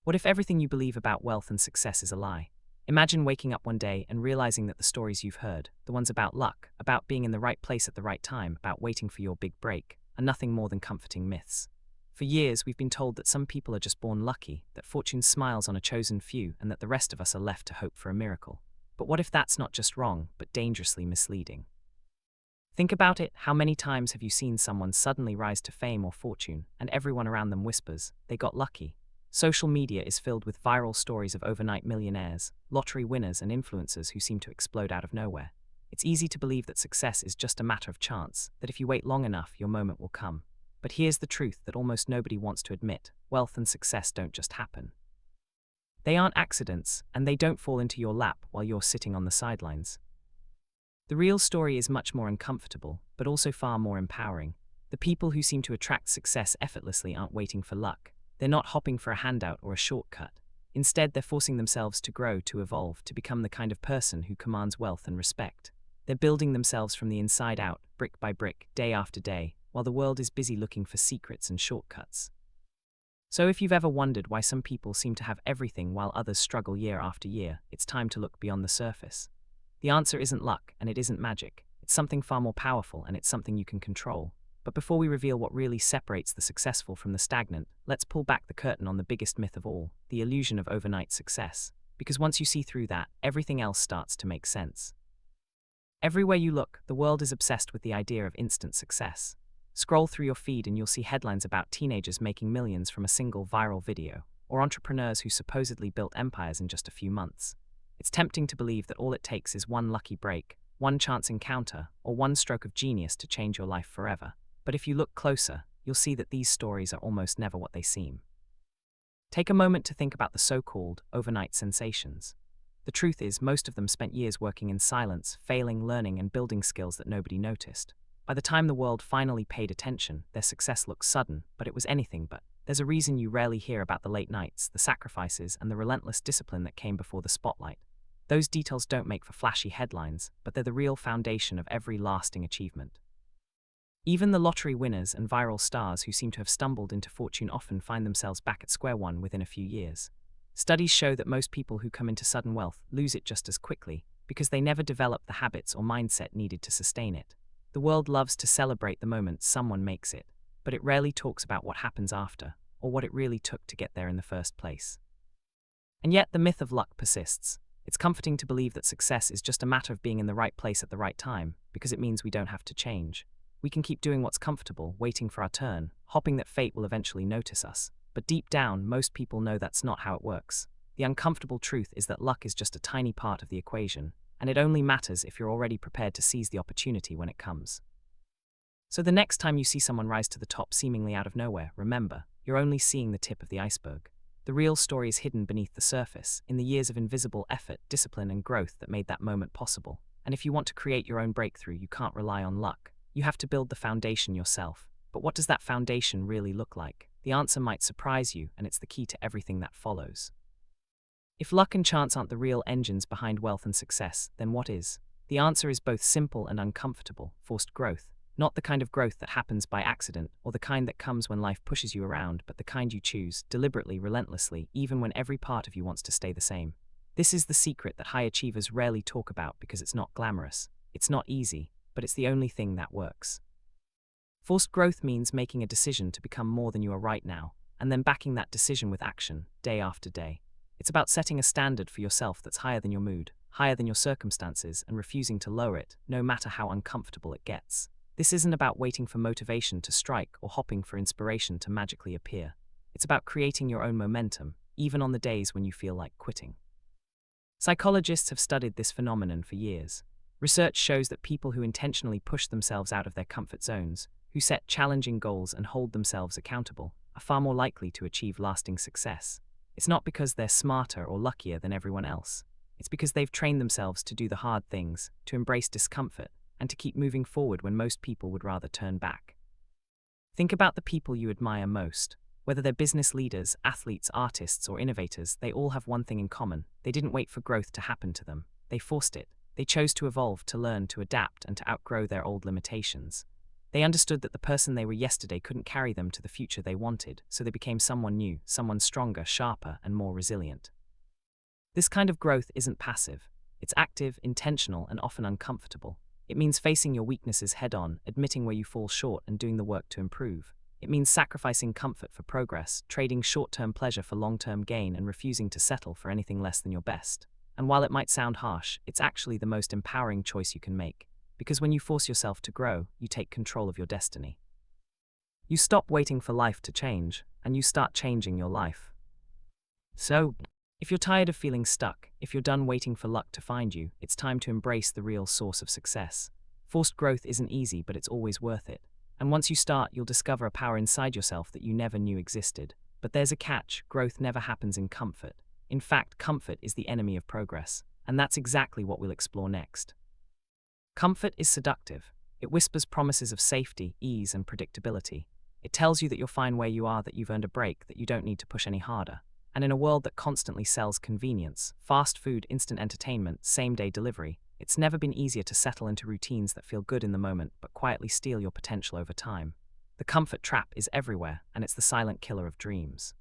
What if everything you believe about wealth and success is a lie? Imagine waking up one day and realizing that the stories you've heard, the ones about luck, about being in the right place at the right time, about waiting for your big break, are nothing more than comforting myths. For years, we've been told that some people are just born lucky, that fortune smiles on a chosen few, and that the rest of us are left to hope for a miracle. But what if that's not just wrong, but dangerously misleading? Think about it. How many times have you seen someone suddenly rise to fame or fortune, and everyone around them whispers, they got lucky? Social media is filled with viral stories of overnight millionaires, lottery winners, and influencers who seem to explode out of nowhere. It's easy to believe that success is just a matter of chance, that if you wait long enough, your moment will come. But here's the truth that almost nobody wants to admit: wealth and success don't just happen. They aren't accidents, and they don't fall into your lap while you're sitting on the sidelines. The real story is much more uncomfortable, but also far more empowering. The people who seem to attract success effortlessly aren't waiting for luck. They're not hopping for a handout or a shortcut. Instead, they're forcing themselves to grow, to evolve, to become the kind of person who commands wealth and respect. They're building themselves from the inside out, brick by brick, day after day, while the world is busy looking for secrets and shortcuts. So if you've ever wondered why some people seem to have everything while others struggle year after year, it's time to look beyond the surface. The answer isn't luck, and it isn't magic. It's something far more powerful, and it's something you can control. But before we reveal what really separates the successful from the stagnant, let's pull back the curtain on the biggest myth of all, the illusion of overnight success. Because once you see through that, everything else starts to make sense. Everywhere you look, the world is obsessed with the idea of instant success. Scroll through your feed and you'll see headlines about teenagers making millions from a single viral video, or entrepreneurs who supposedly built empires in just a few months. It's tempting to believe that all it takes is one lucky break, one chance encounter, or one stroke of genius to change your life forever. But if you look closer, you'll see that these stories are almost never what they seem. Take a moment to think about the so-called overnight sensations. The truth is, most of them spent years working in silence, failing, learning, and building skills that nobody noticed. By the time the world finally paid attention, their success looked sudden, but it was anything but. There's a reason you rarely hear about the late nights, the sacrifices, and the relentless discipline that came before the spotlight. Those details don't make for flashy headlines, but they're the real foundation of every lasting achievement. Even the lottery winners and viral stars who seem to have stumbled into fortune often find themselves back at square one within a few years. Studies show that most people who come into sudden wealth lose it just as quickly, because they never develop the habits or mindset needed to sustain it. The world loves to celebrate the moment someone makes it, but it rarely talks about what happens after, or what it really took to get there in the first place. And yet the myth of luck persists. It's comforting to believe that success is just a matter of being in the right place at the right time, because it means we don't have to change. We can keep doing what's comfortable, waiting for our turn, hoping that fate will eventually notice us. But deep down, most people know that's not how it works. The uncomfortable truth is that luck is just a tiny part of the equation, and it only matters if you're already prepared to seize the opportunity when it comes. So the next time you see someone rise to the top seemingly out of nowhere, remember, you're only seeing the tip of the iceberg. The real story is hidden beneath the surface, in the years of invisible effort, discipline, and growth that made that moment possible. And if you want to create your own breakthrough, you can't rely on luck. You have to build the foundation yourself. But what does that foundation really look like? The answer might surprise you, and it's the key to everything that follows. If luck and chance aren't the real engines behind wealth and success, then what is? The answer is both simple and uncomfortable: forced growth. Not the kind of growth that happens by accident, or the kind that comes when life pushes you around, but the kind you choose, deliberately, relentlessly, even when every part of you wants to stay the same. This is the secret that high achievers rarely talk about because it's not glamorous, it's not easy, but it's the only thing that works. Forced growth means making a decision to become more than you are right now, and then backing that decision with action, day after day. It's about setting a standard for yourself that's higher than your mood, higher than your circumstances, and refusing to lower it, no matter how uncomfortable it gets. This isn't about waiting for motivation to strike or hopping for inspiration to magically appear. It's about creating your own momentum, even on the days when you feel like quitting. Psychologists have studied this phenomenon for years. Research shows that people who intentionally push themselves out of their comfort zones, who set challenging goals and hold themselves accountable, are far more likely to achieve lasting success. It's not because they're smarter or luckier than everyone else. It's because they've trained themselves to do the hard things, to embrace discomfort, and to keep moving forward when most people would rather turn back. Think about the people you admire most. Whether they're business leaders, athletes, artists, or innovators, they all have one thing in common: they didn't wait for growth to happen to them. They forced it. They chose to evolve, to learn, to adapt, and to outgrow their old limitations. They understood that the person they were yesterday couldn't carry them to the future they wanted, so they became someone new, someone stronger, sharper, and more resilient. This kind of growth isn't passive. It's active, intentional, and often uncomfortable. It means facing your weaknesses head-on, admitting where you fall short, and doing the work to improve. It means sacrificing comfort for progress, trading short-term pleasure for long-term gain, and refusing to settle for anything less than your best. And while it might sound harsh, it's actually the most empowering choice you can make. Because when you force yourself to grow, you take control of your destiny. You stop waiting for life to change, and you start changing your life. So, if you're tired of feeling stuck, if you're done waiting for luck to find you, it's time to embrace the real source of success. Forced growth isn't easy, but it's always worth it. And once you start, you'll discover a power inside yourself that you never knew existed. But there's a catch: growth never happens in comfort. In fact, comfort is the enemy of progress. And that's exactly what we'll explore next. Comfort is seductive. It whispers promises of safety, ease, and predictability. It tells you that you're fine where you are, that you've earned a break, that you don't need to push any harder. And in a world that constantly sells convenience, fast food, instant entertainment, same-day delivery, it's never been easier to settle into routines that feel good in the moment but quietly steal your potential over time. The comfort trap is everywhere, and it's the silent killer of dreams.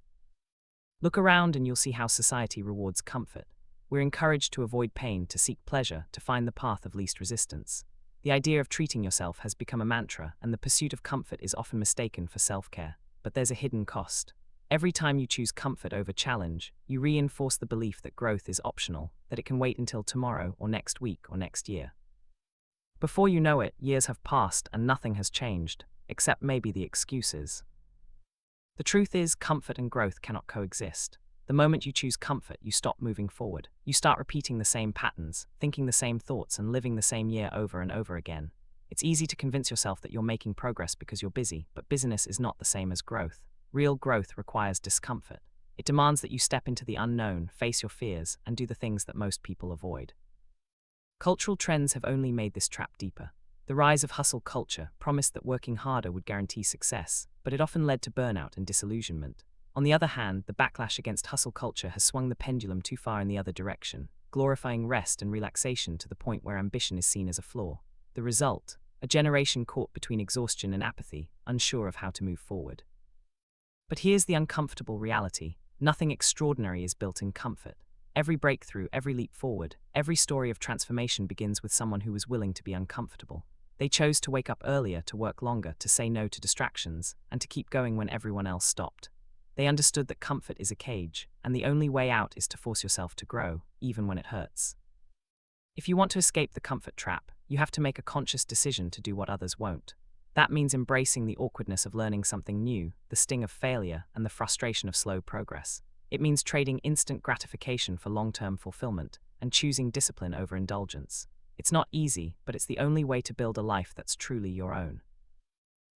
Look around and you'll see how society rewards comfort. We're encouraged to avoid pain, to seek pleasure, to find the path of least resistance. The idea of treating yourself has become a mantra, and the pursuit of comfort is often mistaken for self-care. But there's a hidden cost. Every time you choose comfort over challenge, you reinforce the belief that growth is optional, that it can wait until tomorrow or next week or next year. Before you know it, years have passed and nothing has changed, except maybe the excuses. The truth is, comfort and growth cannot coexist. The moment you choose comfort, you stop moving forward. You start repeating the same patterns, thinking the same thoughts, and living the same year over and over again. It's easy to convince yourself that you're making progress because you're busy, but busyness is not the same as growth. Real growth requires discomfort. It demands that you step into the unknown, face your fears, and do the things that most people avoid. Cultural trends have only made this trap deeper. The rise of hustle culture promised that working harder would guarantee success, but it often led to burnout and disillusionment. On the other hand, the backlash against hustle culture has swung the pendulum too far in the other direction, glorifying rest and relaxation to the point where ambition is seen as a flaw. The result? A generation caught between exhaustion and apathy, unsure of how to move forward. But here's the uncomfortable reality: nothing extraordinary is built in comfort. Every breakthrough, every leap forward, every story of transformation begins with someone who was willing to be uncomfortable. They chose to wake up earlier, to work longer, to say no to distractions, and to keep going when everyone else stopped. They understood that comfort is a cage, and the only way out is to force yourself to grow, even when it hurts. If you want to escape the comfort trap, you have to make a conscious decision to do what others won't. That means embracing the awkwardness of learning something new, the sting of failure, and the frustration of slow progress. It means trading instant gratification for long-term fulfillment, and choosing discipline over indulgence. It's not easy, but it's the only way to build a life that's truly your own.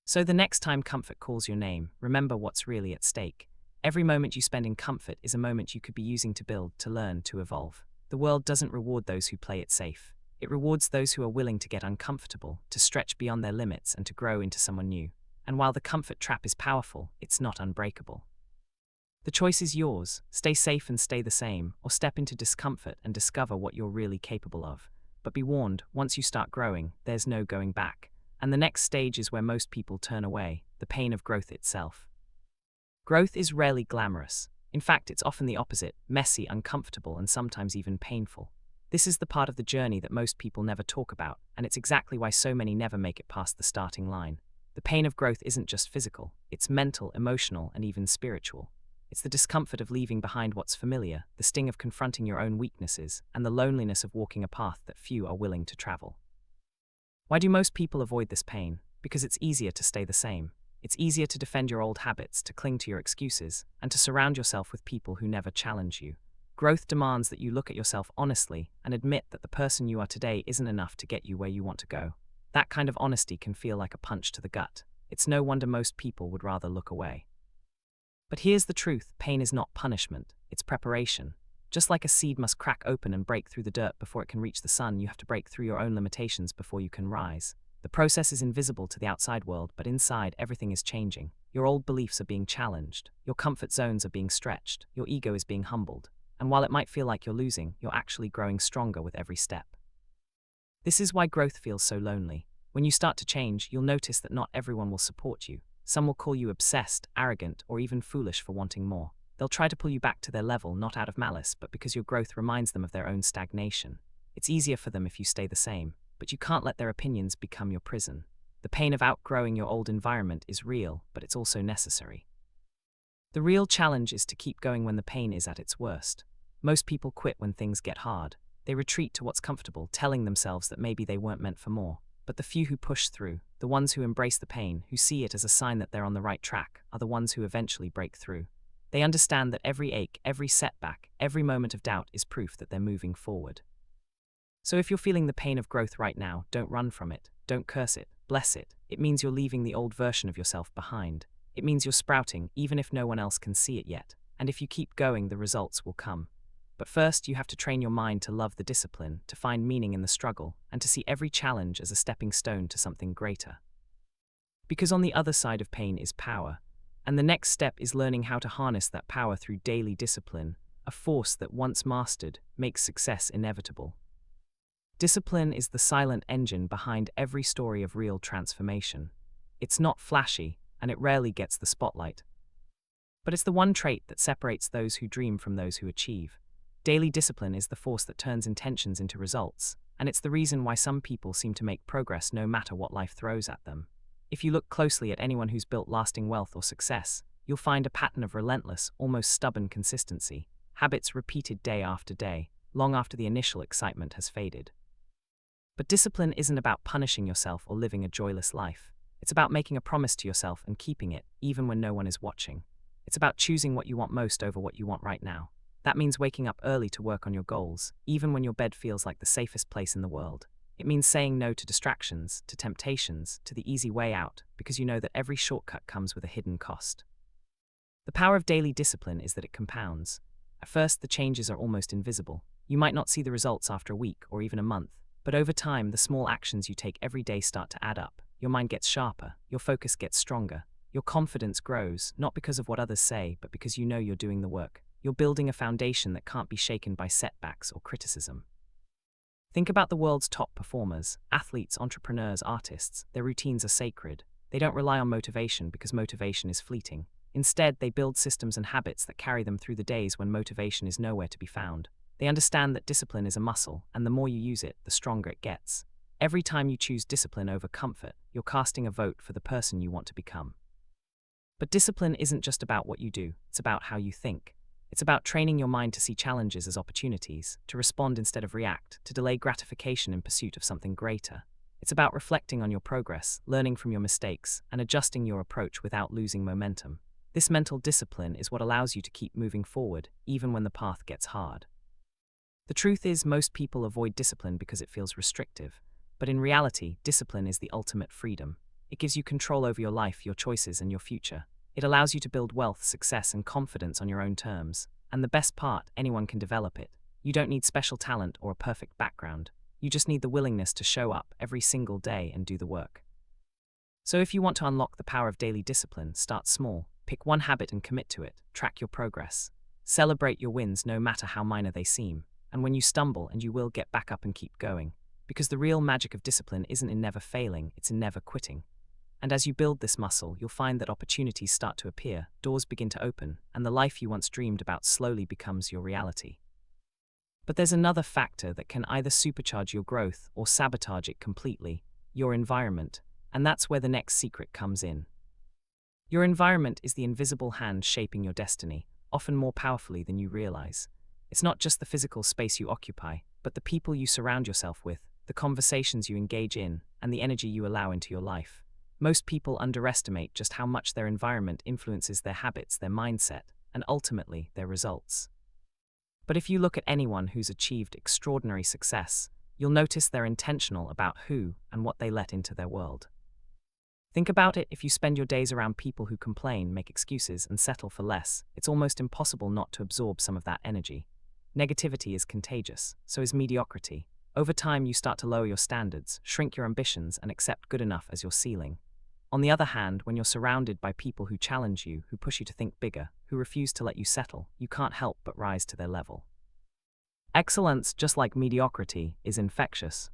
So the next time comfort calls your name, remember what's really at stake. Every moment you spend in comfort is a moment you could be using to build, to learn, to evolve. The world doesn't reward those who play it safe. It rewards those who are willing to get uncomfortable, to stretch beyond their limits, and to grow into someone new. And while the comfort trap is powerful, it's not unbreakable. The choice is yours: stay safe and stay the same, or step into discomfort and discover what you're really capable of. But be warned, once you start growing, there's no going back. And the next stage is where most people turn away: the pain of growth itself. Growth is rarely glamorous. In fact, it's often the opposite: messy, uncomfortable, and sometimes even painful. This is the part of the journey that most people never talk about, and it's exactly why so many never make it past the starting line. The pain of growth isn't just physical, it's mental, emotional, and even spiritual. It's the discomfort of leaving behind what's familiar, the sting of confronting your own weaknesses, and the loneliness of walking a path that few are willing to travel. Why do most people avoid this pain? Because it's easier to stay the same. It's easier to defend your old habits, to cling to your excuses, and to surround yourself with people who never challenge you. Growth demands that you look at yourself honestly and admit that the person you are today isn't enough to get you where you want to go. That kind of honesty can feel like a punch to the gut. It's no wonder most people would rather look away. But here's the truth: pain is not punishment, it's preparation. Just like a seed must crack open and break through the dirt before it can reach the sun, you have to break through your own limitations before you can rise. The process is invisible to the outside world, but inside, everything is changing. Your old beliefs are being challenged, your comfort zones are being stretched, your ego is being humbled. And while it might feel like you're losing, you're actually growing stronger with every step. This is why growth feels so lonely. When you start to change, you'll notice that not everyone will support you. Some will call you obsessed, arrogant, or even foolish for wanting more. They'll try to pull you back to their level, not out of malice, but because your growth reminds them of their own stagnation. It's easier for them if you stay the same, but you can't let their opinions become your prison. The pain of outgrowing your old environment is real, but it's also necessary. The real challenge is to keep going when the pain is at its worst. Most people quit when things get hard. They retreat to what's comfortable, telling themselves that maybe they weren't meant for more. But the few who push through, the ones who embrace the pain, who see it as a sign that they're on the right track, are the ones who eventually break through. They understand that every ache, every setback, every moment of doubt is proof that they're moving forward. So if you're feeling the pain of growth right now, don't run from it, don't curse it, bless it. It means you're leaving the old version of yourself behind. It means you're sprouting, even if no one else can see it yet. And if you keep going, the results will come. But first, you have to train your mind to love the discipline, to find meaning in the struggle, and to see every challenge as a stepping stone to something greater. Because on the other side of pain is power. And the next step is learning how to harness that power through daily discipline, a force that once mastered makes success inevitable. Discipline is the silent engine behind every story of real transformation. It's not flashy, and it rarely gets the spotlight. But it's the one trait that separates those who dream from those who achieve. Daily discipline is the force that turns intentions into results, and it's the reason why some people seem to make progress no matter what life throws at them. If you look closely at anyone who's built lasting wealth or success, you'll find a pattern of relentless, almost stubborn consistency, habits repeated day after day, long after the initial excitement has faded. But discipline isn't about punishing yourself or living a joyless life. It's about making a promise to yourself and keeping it, even when no one is watching. It's about choosing what you want most over what you want right now. That means waking up early to work on your goals, even when your bed feels like the safest place in the world. It means saying no to distractions, to temptations, to the easy way out, because you know that every shortcut comes with a hidden cost. The power of daily discipline is that it compounds. At first, the changes are almost invisible. You might not see the results after a week or even a month, but over time, the small actions you take every day start to add up. Your mind gets sharper, your focus gets stronger, your confidence grows, not because of what others say, but because you know you're doing the work. You're building a foundation that can't be shaken by setbacks or criticism. Think about the world's top performers, athletes, entrepreneurs, artists. Their routines are sacred. They don't rely on motivation because motivation is fleeting. Instead, they build systems and habits that carry them through the days when motivation is nowhere to be found. They understand that discipline is a muscle, and the more you use it, the stronger it gets. Every time you choose discipline over comfort, you're casting a vote for the person you want to become. But discipline isn't just about what you do, it's about how you think. It's about training your mind to see challenges as opportunities, to respond instead of react, to delay gratification in pursuit of something greater. It's about reflecting on your progress, learning from your mistakes, and adjusting your approach without losing momentum. This mental discipline is what allows you to keep moving forward, even when the path gets hard. The truth is, most people avoid discipline because it feels restrictive. But in reality, discipline is the ultimate freedom. It gives you control over your life, your choices, and your future. It allows you to build wealth, success, and confidence on your own terms. And the best part, anyone can develop it. You don't need special talent or a perfect background. You just need the willingness to show up every single day and do the work. So if you want to unlock the power of daily discipline, start small. Pick one habit and commit to it. Track your progress. Celebrate your wins no matter how minor they seem. And when you stumble, and you will, get back up and keep going. Because the real magic of discipline isn't in never failing, it's in never quitting. And as you build this muscle, you'll find that opportunities start to appear, doors begin to open, and the life you once dreamed about slowly becomes your reality. But there's another factor that can either supercharge your growth or sabotage it completely: your environment. And that's where the next secret comes in. Your environment is the invisible hand shaping your destiny, often more powerfully than you realize. It's not just the physical space you occupy, but the people you surround yourself with, the conversations you engage in, and the energy you allow into your life. Most people underestimate just how much their environment influences their habits, their mindset, and ultimately their results. But if you look at anyone who's achieved extraordinary success, you'll notice they're intentional about who and what they let into their world. Think about it: if you spend your days around people who complain, make excuses, and settle for less, it's almost impossible not to absorb some of that energy. Negativity is contagious, so is mediocrity. Over time, you start to lower your standards, shrink your ambitions, and accept good enough as your ceiling. On the other hand, when you're surrounded by people who challenge you, who push you to think bigger, who refuse to let you settle, you can't help but rise to their level. Excellence, just like mediocrity, is infectious.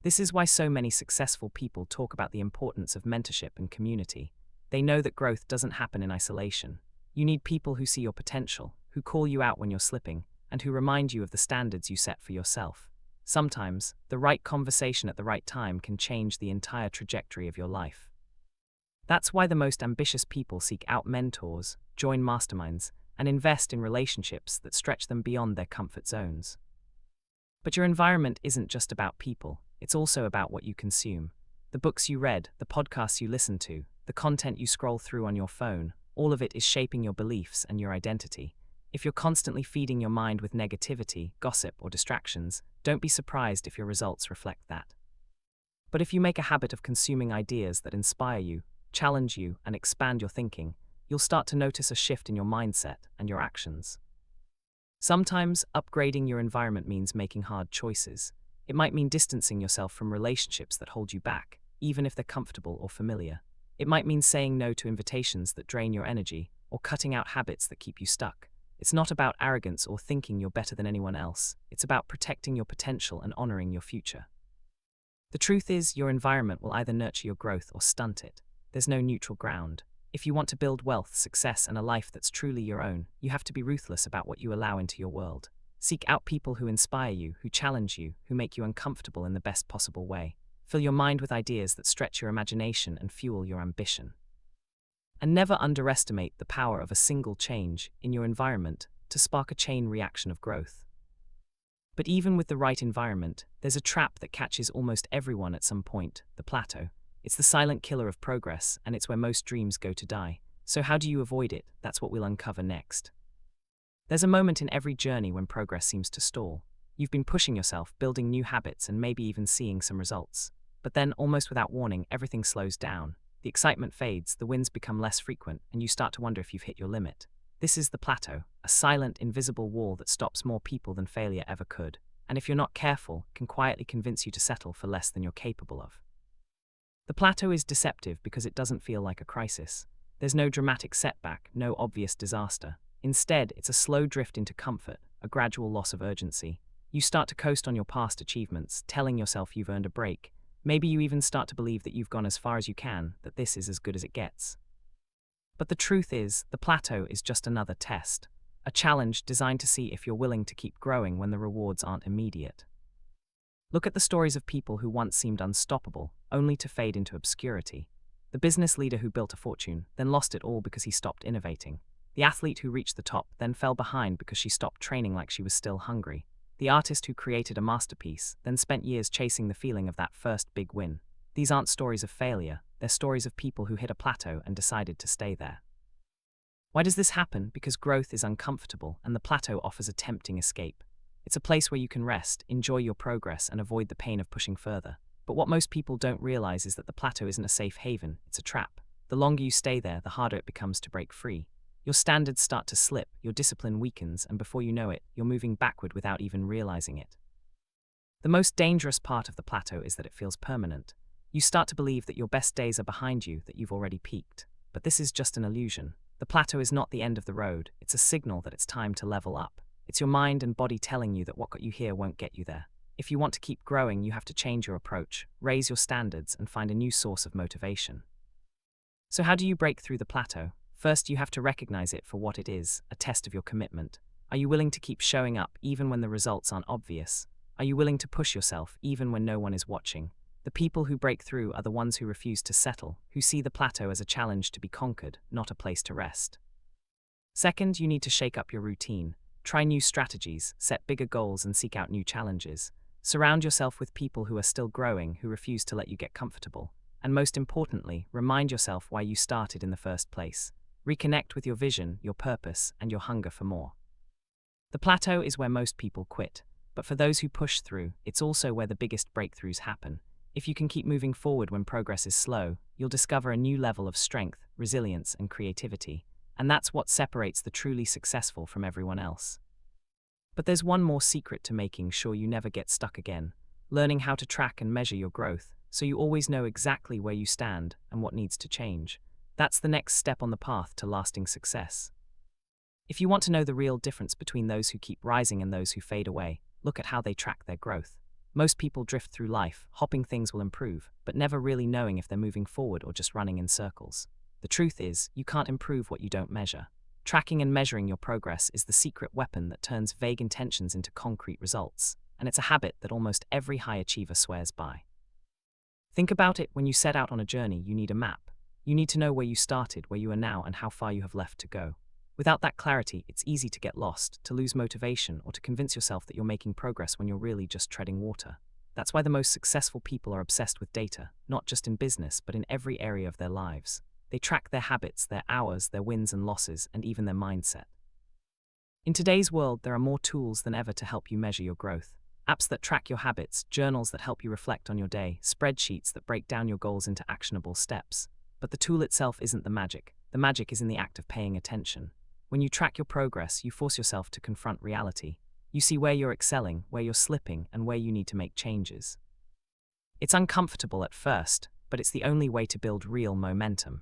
This is why so many successful people talk about the importance of mentorship and community. They know that growth doesn't happen in isolation. You need people who see your potential, who call you out when you're slipping, and who remind you of the standards you set for yourself. Sometimes, the right conversation at the right time can change the entire trajectory of your life. That's why the most ambitious people seek out mentors, join masterminds, and invest in relationships that stretch them beyond their comfort zones. But your environment isn't just about people, it's also about what you consume. The books you read, the podcasts you listen to, the content you scroll through on your phone, all of it is shaping your beliefs and your identity. If you're constantly feeding your mind with negativity, gossip, or distractions, don't be surprised if your results reflect that. But if you make a habit of consuming ideas that inspire you, challenge you, and expand your thinking, you'll start to notice a shift in your mindset and your actions. Sometimes, upgrading your environment means making hard choices. It might mean distancing yourself from relationships that hold you back, even if they're comfortable or familiar. It might mean saying no to invitations that drain your energy, or cutting out habits that keep you stuck. It's not about arrogance or thinking you're better than anyone else. It's about protecting your potential and honoring your future. The truth is, your environment will either nurture your growth or stunt it. There's no neutral ground. If you want to build wealth, success, and a life that's truly your own, you have to be ruthless about what you allow into your world. Seek out people who inspire you, who challenge you, who make you uncomfortable in the best possible way. Fill your mind with ideas that stretch your imagination and fuel your ambition. And never underestimate the power of a single change in your environment to spark a chain reaction of growth. But even with the right environment, there's a trap that catches almost everyone at some point: the plateau. It's the silent killer of progress, and it's where most dreams go to die. So how do you avoid it? That's what we'll uncover next. There's a moment in every journey when progress seems to stall. You've been pushing yourself, building new habits, and maybe even seeing some results. But then, almost without warning, everything slows down. The excitement fades, the wins become less frequent, and you start to wonder if you've hit your limit. This is the plateau, a silent, invisible wall that stops more people than failure ever could, and if you're not careful, can quietly convince you to settle for less than you're capable of. The plateau is deceptive because it doesn't feel like a crisis. There's no dramatic setback, no obvious disaster. Instead, it's a slow drift into comfort, a gradual loss of urgency. You start to coast on your past achievements, telling yourself you've earned a break. Maybe you even start to believe that you've gone as far as you can, that this is as good as it gets. But the truth is, the plateau is just another test, a challenge designed to see if you're willing to keep growing when the rewards aren't immediate. Look at the stories of people who once seemed unstoppable, only to fade into obscurity. The business leader who built a fortune, then lost it all because he stopped innovating. The athlete who reached the top, then fell behind because she stopped training like she was still hungry. The artist who created a masterpiece, then spent years chasing the feeling of that first big win. These aren't stories of failure, they're stories of people who hit a plateau and decided to stay there. Why does this happen? Because growth is uncomfortable, and the plateau offers a tempting escape. It's a place where you can rest, enjoy your progress, and avoid the pain of pushing further. But what most people don't realize is that the plateau isn't a safe haven, it's a trap. The longer you stay there, the harder it becomes to break free. Your standards start to slip, your discipline weakens, and before you know it, you're moving backward without even realizing it. The most dangerous part of the plateau is that it feels permanent. You start to believe that your best days are behind you, that you've already peaked. But this is just an illusion. The plateau is not the end of the road, it's a signal that it's time to level up. It's your mind and body telling you that what got you here won't get you there. If you want to keep growing, you have to change your approach, raise your standards, and find a new source of motivation. So how do you break through the plateau? First, you have to recognize it for what it is, a test of your commitment. Are you willing to keep showing up even when the results aren't obvious? Are you willing to push yourself even when no one is watching? The people who break through are the ones who refuse to settle, who see the plateau as a challenge to be conquered, not a place to rest. Second, you need to shake up your routine. Try new strategies, set bigger goals, and seek out new challenges. Surround yourself with people who are still growing, who refuse to let you get comfortable. And most importantly, remind yourself why you started in the first place. Reconnect with your vision, your purpose, and your hunger for more. The plateau is where most people quit, but for those who push through, it's also where the biggest breakthroughs happen. If you can keep moving forward when progress is slow, you'll discover a new level of strength, resilience, and creativity. And that's what separates the truly successful from everyone else. But there's one more secret to making sure you never get stuck again: learning how to track and measure your growth, so you always know exactly where you stand and what needs to change. That's the next step on the path to lasting success. If you want to know the real difference between those who keep rising and those who fade away, look at how they track their growth. Most people drift through life, hoping things will improve, but never really knowing if they're moving forward or just running in circles. The truth is, you can't improve what you don't measure. Tracking and measuring your progress is the secret weapon that turns vague intentions into concrete results, and it's a habit that almost every high achiever swears by. Think about it: when you set out on a journey, you need a map. You need to know where you started, where you are now, and how far you have left to go. Without that clarity, it's easy to get lost, to lose motivation, or to convince yourself that you're making progress when you're really just treading water. That's why the most successful people are obsessed with data, not just in business, but in every area of their lives. They track their habits, their hours, their wins and losses, and even their mindset. In today's world, there are more tools than ever to help you measure your growth. Apps that track your habits, journals that help you reflect on your day, spreadsheets that break down your goals into actionable steps. But the tool itself isn't the magic. The magic is in the act of paying attention. When you track your progress, you force yourself to confront reality. You see where you're excelling, where you're slipping, and where you need to make changes. It's uncomfortable at first, but it's the only way to build real momentum.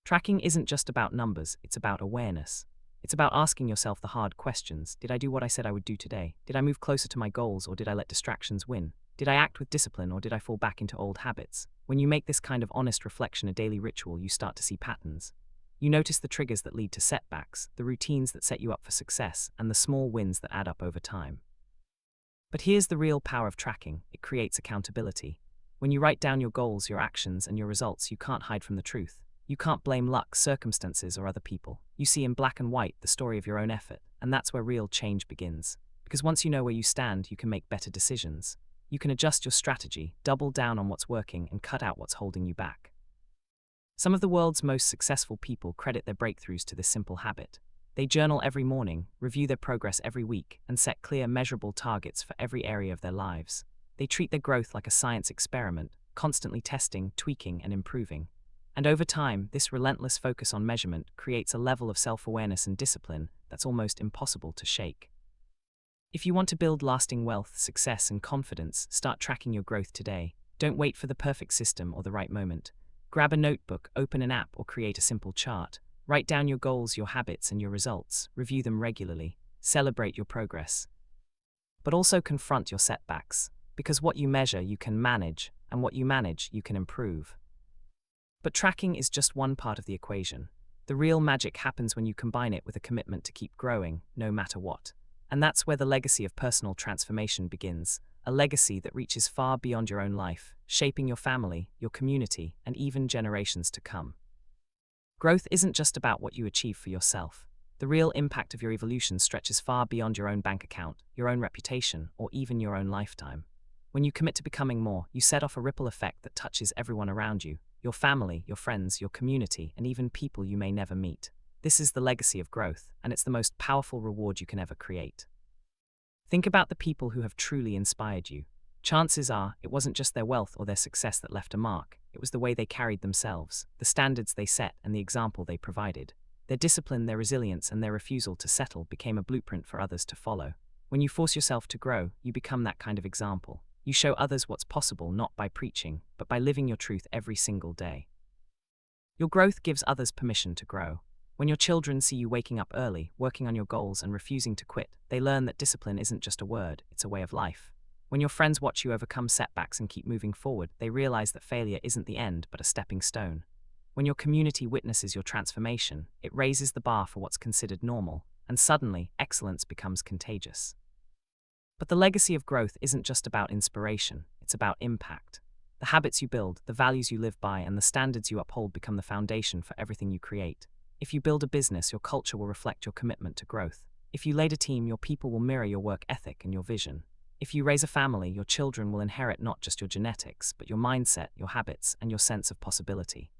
Tracking isn't just about numbers, it's about awareness. It's about asking yourself the hard questions. Did I do what I said I would do today? Did I move closer to my goals, or did I let distractions win? Did I act with discipline, or did I fall back into old habits? When you make this kind of honest reflection a daily ritual, you start to see patterns. You notice the triggers that lead to setbacks, the routines that set you up for success, and the small wins that add up over time. But here's the real power of tracking: it creates accountability. When you write down your goals, your actions, and your results, you can't hide from the truth. You can't blame luck, circumstances, or other people. You see in black and white the story of your own effort, and that's where real change begins. Because once you know where you stand, you can make better decisions. You can adjust your strategy, double down on what's working, and cut out what's holding you back. Some of the world's most successful people credit their breakthroughs to this simple habit. They journal every morning, review their progress every week, and set clear, measurable targets for every area of their lives. They treat their growth like a science experiment, constantly testing, tweaking, and improving. And over time, this relentless focus on measurement creates a level of self-awareness and discipline that's almost impossible to shake. If you want to build lasting wealth, success, and confidence, start tracking your growth today. Don't wait for the perfect system or the right moment. Grab a notebook, open an app, or create a simple chart. Write down your goals, your habits, and your results. Review them regularly. Celebrate your progress. But also confront your setbacks, because what you measure, you can manage, and what you manage, you can improve. But tracking is just one part of the equation. The real magic happens when you combine it with a commitment to keep growing, no matter what. And that's where the legacy of personal transformation begins, a legacy that reaches far beyond your own life, shaping your family, your community, and even generations to come. Growth isn't just about what you achieve for yourself. The real impact of your evolution stretches far beyond your own bank account, your own reputation, or even your own lifetime. When you commit to becoming more, you set off a ripple effect that touches everyone around you: your family, your friends, your community, and even people you may never meet. This is the legacy of growth, and it's the most powerful reward you can ever create. Think about the people who have truly inspired you. Chances are, it wasn't just their wealth or their success that left a mark. It was the way they carried themselves, the standards they set, and the example they provided. Their discipline, their resilience, and their refusal to settle became a blueprint for others to follow. When you force yourself to grow, you become that kind of example. You show others what's possible, not by preaching, but by living your truth every single day. Your growth gives others permission to grow. When your children see you waking up early, working on your goals, and refusing to quit, they learn that discipline isn't just a word, it's a way of life. When your friends watch you overcome setbacks and keep moving forward, they realize that failure isn't the end, but a stepping stone. When your community witnesses your transformation, it raises the bar for what's considered normal, and suddenly, excellence becomes contagious. But the legacy of growth isn't just about inspiration, it's about impact. The habits you build, the values you live by, and the standards you uphold become the foundation for everything you create. If you build a business, your culture will reflect your commitment to growth. If you lead a team, your people will mirror your work ethic and your vision. If you raise a family, your children will inherit not just your genetics, but your mindset, your habits, and your sense of possibility.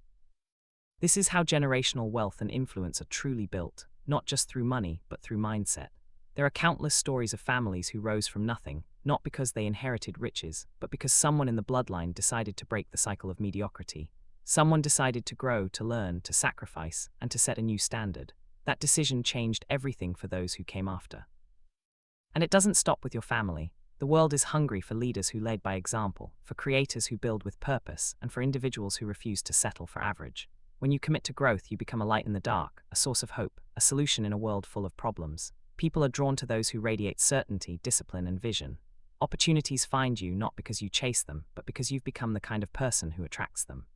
This is how generational wealth and influence are truly built, not just through money, but through mindset. There are countless stories of families who rose from nothing, not because they inherited riches, but because someone in the bloodline decided to break the cycle of mediocrity. Someone decided to grow, to learn, to sacrifice, and to set a new standard. That decision changed everything for those who came after. And it doesn't stop with your family. The world is hungry for leaders who lead by example, for creators who build with purpose, and for individuals who refuse to settle for average. When you commit to growth, you become a light in the dark, a source of hope, a solution in a world full of problems. People are drawn to those who radiate certainty, discipline, and vision. Opportunities find you not because you chase them, but because you've become the kind of person who attracts them.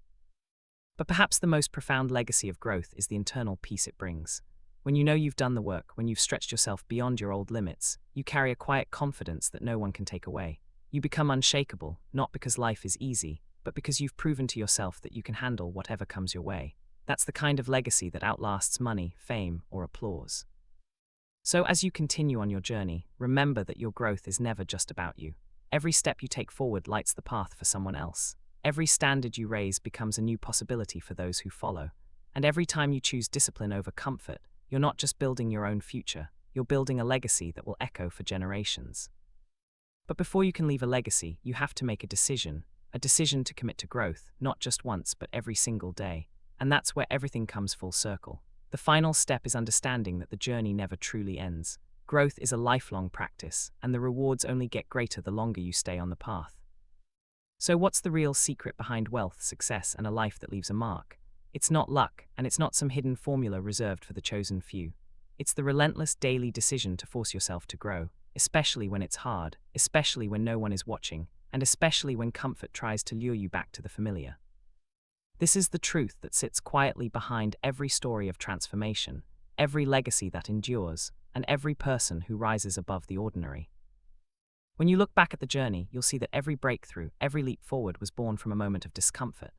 But perhaps the most profound legacy of growth is the internal peace it brings. When you know you've done the work, when you've stretched yourself beyond your old limits, you carry a quiet confidence that no one can take away. You become unshakable, not because life is easy, but because you've proven to yourself that you can handle whatever comes your way. That's the kind of legacy that outlasts money, fame, or applause. So as you continue on your journey, remember that your growth is never just about you. Every step you take forward lights the path for someone else. Every standard you raise becomes a new possibility for those who follow. And every time you choose discipline over comfort, you're not just building your own future, you're building a legacy that will echo for generations. But before you can leave a legacy, you have to make a decision to commit to growth, not just once, but every single day. And that's where everything comes full circle. The final step is understanding that the journey never truly ends. Growth is a lifelong practice, and the rewards only get greater the longer you stay on the path. So what's the real secret behind wealth, success, and a life that leaves a mark? It's not luck, and it's not some hidden formula reserved for the chosen few. It's the relentless daily decision to force yourself to grow, especially when it's hard, especially when no one is watching, and especially when comfort tries to lure you back to the familiar. This is the truth that sits quietly behind every story of transformation, every legacy that endures, and every person who rises above the ordinary. When you look back at the journey, you'll see that every breakthrough, every leap forward was born from a moment of discomfort,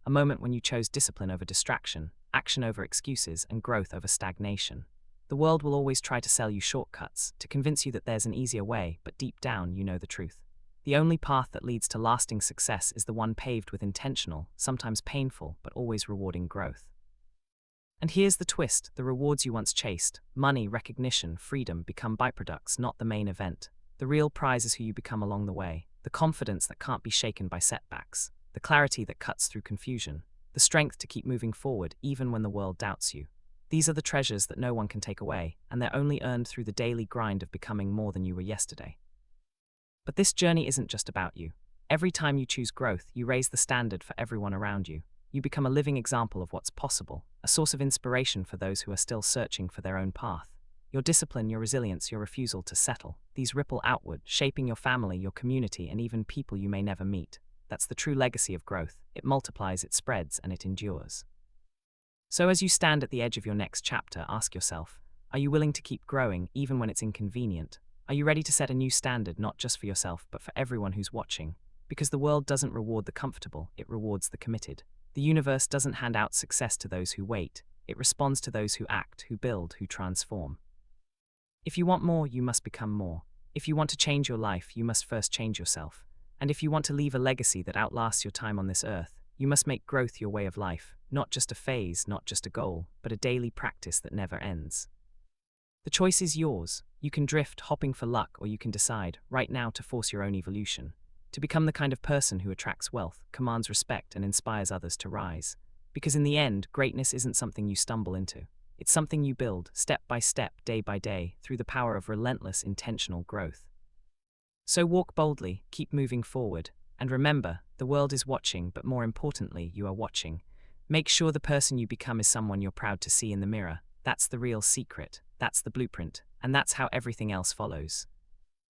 a moment when you chose discipline over distraction, action over excuses, and growth over stagnation. The world will always try to sell you shortcuts, to convince you that there's an easier way, but deep down you know the truth. The only path that leads to lasting success is the one paved with intentional, sometimes painful, but always rewarding growth. And here's the twist: the rewards you once chased, money, recognition, freedom, become byproducts, not the main event. The real prize is who you become along the way, the confidence that can't be shaken by setbacks, the clarity that cuts through confusion, the strength to keep moving forward even when the world doubts you. These are the treasures that no one can take away, and they're only earned through the daily grind of becoming more than you were yesterday. But this journey isn't just about you. Every time you choose growth, you raise the standard for everyone around you. You become a living example of what's possible, a source of inspiration for those who are still searching for their own path. Your discipline, your resilience, your refusal to settle, these ripple outward, shaping your family, your community, and even people you may never meet. That's the true legacy of growth. It multiplies, it spreads, and it endures. So as you stand at the edge of your next chapter, ask yourself, are you willing to keep growing even when it's inconvenient? Are you ready to set a new standard, not just for yourself, but for everyone who's watching? Because the world doesn't reward the comfortable, it rewards the committed. The universe doesn't hand out success to those who wait. It responds to those who act, who build, who transform. If you want more, you must become more. If you want to change your life, you must first change yourself. And if you want to leave a legacy that outlasts your time on this earth, you must make growth your way of life, not just a phase, not just a goal, but a daily practice that never ends. The choice is yours. You can drift, hopping for luck, or you can decide, right now, to force your own evolution. To become the kind of person who attracts wealth, commands respect, and inspires others to rise. Because in the end, greatness isn't something you stumble into. It's something you build, step by step, day by day, through the power of relentless, intentional growth. So walk boldly, keep moving forward, and remember, the world is watching, but more importantly, you are watching. Make sure the person you become is someone you're proud to see in the mirror. That's the real secret, that's the blueprint, and that's how everything else follows.